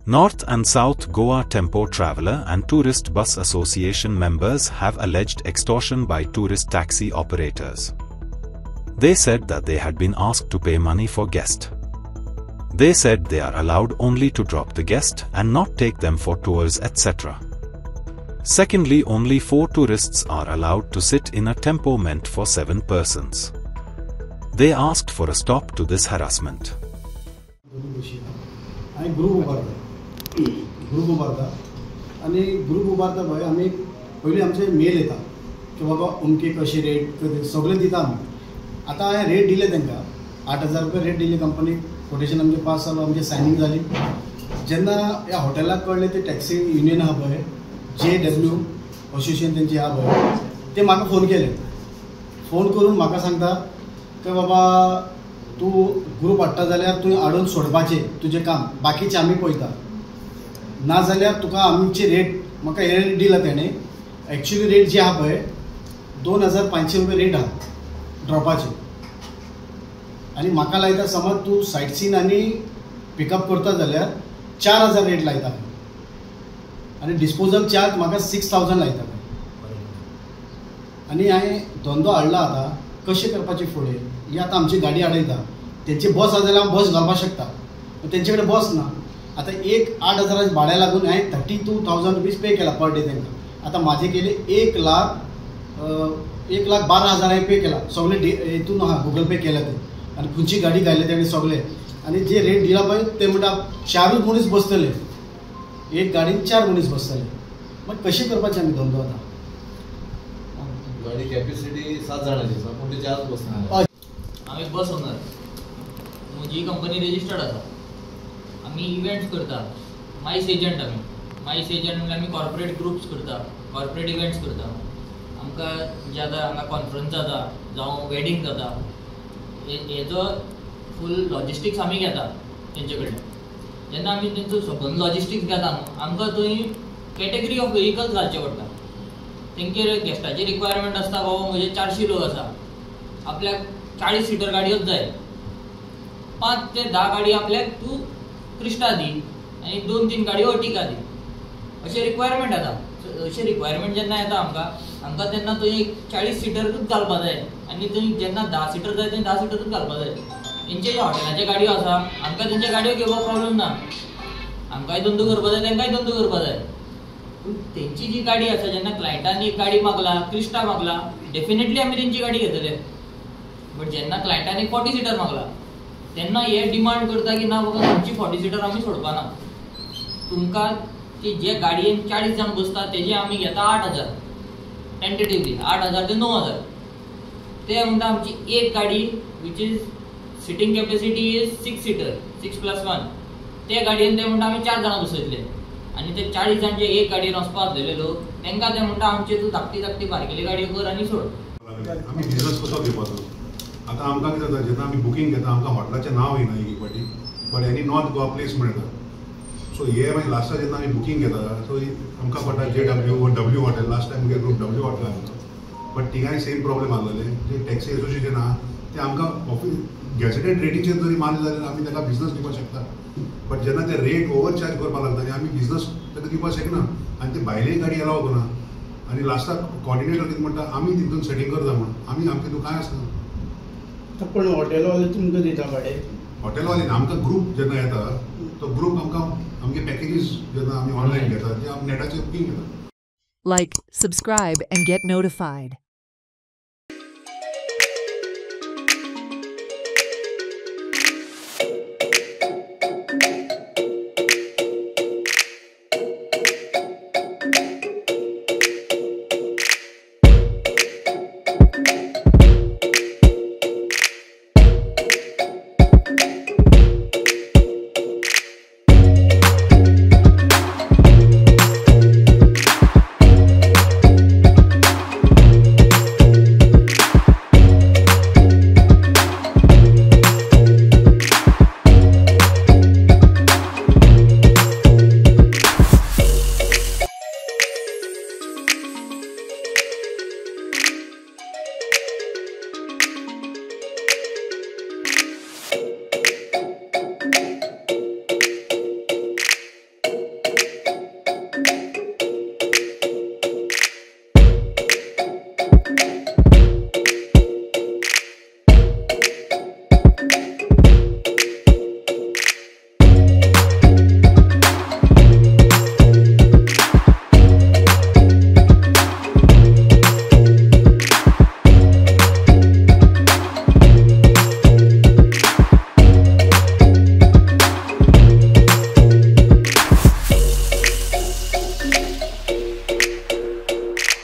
North and South Goa Tempo Traveller and Tourist Bus Association members have alleged extortion by tourist taxi operators. They said that they had been asked to pay money for guest. They said they are allowed only to drop the guest and not take them for tours, etc. Secondly, only 4 tourists are allowed to sit in a tempo meant for 7 persons. They asked for a stop to this harassment. Group उबारता आणि group उबारता पळय आमी पयलीं आमचे mail येता की बाबा अमके कशें रेट सगळें दिता आमी. आतां हांवें रेट दिले तांकां 8,000 रुपया रेट दिली कंपनीक. कोटेशन आमचें पास जालो, आमची सायनींग जाली. जेन्ना ह्या हॉटेलाक कळ्ळें ते टॅक्सी युनियन आहा पळय, JW असोसिएशन तेंची आहा पळय, ते म्हाका फोन केले. फोन करून म्हाका सांगता की बाबा तूं ग्रुप हाडटा जाल्यार तुवें हाडून सोडपाचें तुजें काम, बाकीचें आमी पळयता. ना जाल्यार तुका आमची रेट, म्हाका हे रेट दिला तेणें. एक्चुअली रेट जी आहा पळय 2,500 रुपया रेट आहा ड्रॉपाची. आनी म्हाका लायता समज तूं सायट सीन आनी पिकअप करता जाल्यार 4,000 रेट लायता. आनी डिस्पोजल चार्ज म्हाका 6,000 लायता. आनी हांवें धंदो हाडला आतां, कशें करपाचें फुडें ही आतां आमची गाडी हाडयता. तेंची बस आसा जाल्यार हांव बस घालपाक शकता, तेंचे कडेन बस ना. आतां एक 8,000 भाड्या लागून हांवें 32,000 रुपीज पे केला पर डे तांकां. आतां म्हाजे केले 1,12,000 हांवें पे केला. सगळे हितून आहा, गुगल पे केला ते. आनी खंयची गाडी घायले तेणें सगळे. आनी जे रेट दिला पळय ते म्हणटा 4 मनीस बसतले, एक गाडीन 4 मनीस बसतले. मागीर कशें करपाचें आमी धंदो आतां? गाडी कॅपॅसिटी 7 जाणांची आसा पूण ते 4 बसना. आमी बस ओनर, म्हजी कंपनी रजिस्टर्ड आसा. आमी इव्हेंट्स करता, मायस एजंट. मायस एजंट म्हणजे आमी कॉर्पोरेट ग्रुप्स करता, कॉर्पोरेट इव्हेंट्स करता. आमकां जे आतां हांगा कॉन्फरन्स जाता जावं वेडींग जाता, हेजो फूल लॉजिस्टिक्स आमी घेता तेंचे कडल्यान. जेन्ना आमी तेंचो सबंद लॉजिस्टिक्स घेता न्हू, आमकां थंय कॅटेगरी ऑफ व्हेहिकल्स घालचे पडटा. तेंचे गेस्टाची रिक्वायरमेंट आसता, बाबा म्हजे 400 लोक आसा, आपल्याक 40 सिटर गाडयोच जाय. 5 ते 10 गाडी आपल्याक तूं क्रिस्टा दी आनी 2-3 गाडयो अर्टिगा दी, अशें रिक्वायरमेंट येता. अशें रिक्वायरमेंट जेन्ना येता आमकां तेन्ना थंय 40 सिटरूच घालपाक जाय. आनी थंय जेन्ना 10 सिटर जाय थंय 10 सिटरूच घालपाक जाय. तेंचे ज्या हॉटेलाच्यो गाडयो आसा, आमकां तेंच्यो गाडयो घेवपाक प्रॉब्लेम ना. आमकांय धंदो करपाक जाय, तेंकाय धंदो करपाक जाय. पूण तेंची जी गाडी आसा, जेन्ना क्लायंटान एक गाडी मागला, क्रिस्टा मागला, डेफिनेटली आमी तेंची गाडी घेतले. बट जेन्ना क्लायंटान एक 40 सिटर मागला, तेन्ना हे डिमांड करता की ना बाबा तुमची 40 सिटर आमी सोडपाना. तुमकां ती जे गाडयेन 40 जाण बसता तेजे आमी घेता 8,000 टेंटेटिवली, 8,000 ते 9,000. ते म्हणटा आमची एक गाडी which is seating capacity is 6 seater, 6+1. ते गाडयेन ते म्हणटा आमी 4 जाणां बसयतले. आनी ते 40 जाण जे एक गाडयेन वचपाक आसलेले लोक, तेंकां ते म्हणटा आमचे तूं धाकटी बारकेली गाडयो कर आनी सोड. आमी बिजनस कसो घेवपाचो? आतां आमकां कितें जाता, जेन्ना आमी बुकींग घेता आमकां हॉटेलाचें नांव येना एक फावटी, but any north Goa place मेळटा. सो हे मागीर लास्टाक जेन्ना आमी बुकींग घेता सो आमकां पडटा JW हॉटेल. लास्ट टायम मुगे ग्रूप W हॉटेल आसलो, बट थिंगाय सेम प्रॉब्लेम आसलेले. जे टॅक्सी एसोसिएशन आहा ते आमकां गॅजेटेड रेटीचेर जरी मारले जाल्यार आमी ताका बिजनस दिवपाक शकता. बट जेन्ना ते रेट ओवर चार्ज करपाक लागता आनी आमी बिजनस ताका दिवपाक शकना, आनी ते भायलेय गाडी अलाव करना. आनी लास्टाक कॉर्डिनेटर कितें म्हणटा, आमी तितून सेटींग करता म्हण. आमी आमचे तितून कांय आसना. पण हॉटेलवाले तुमकां दिता भाडें? हॉटेलवाले आमकां ग्रूप जेन्ना येता तो ग्रूप आमकां आमगे पॅकेजीस जेन्ना आमी ऑनलायन घेता ते आमी नेटाचेर बुकींग घेता. Like, subscribe and get notified.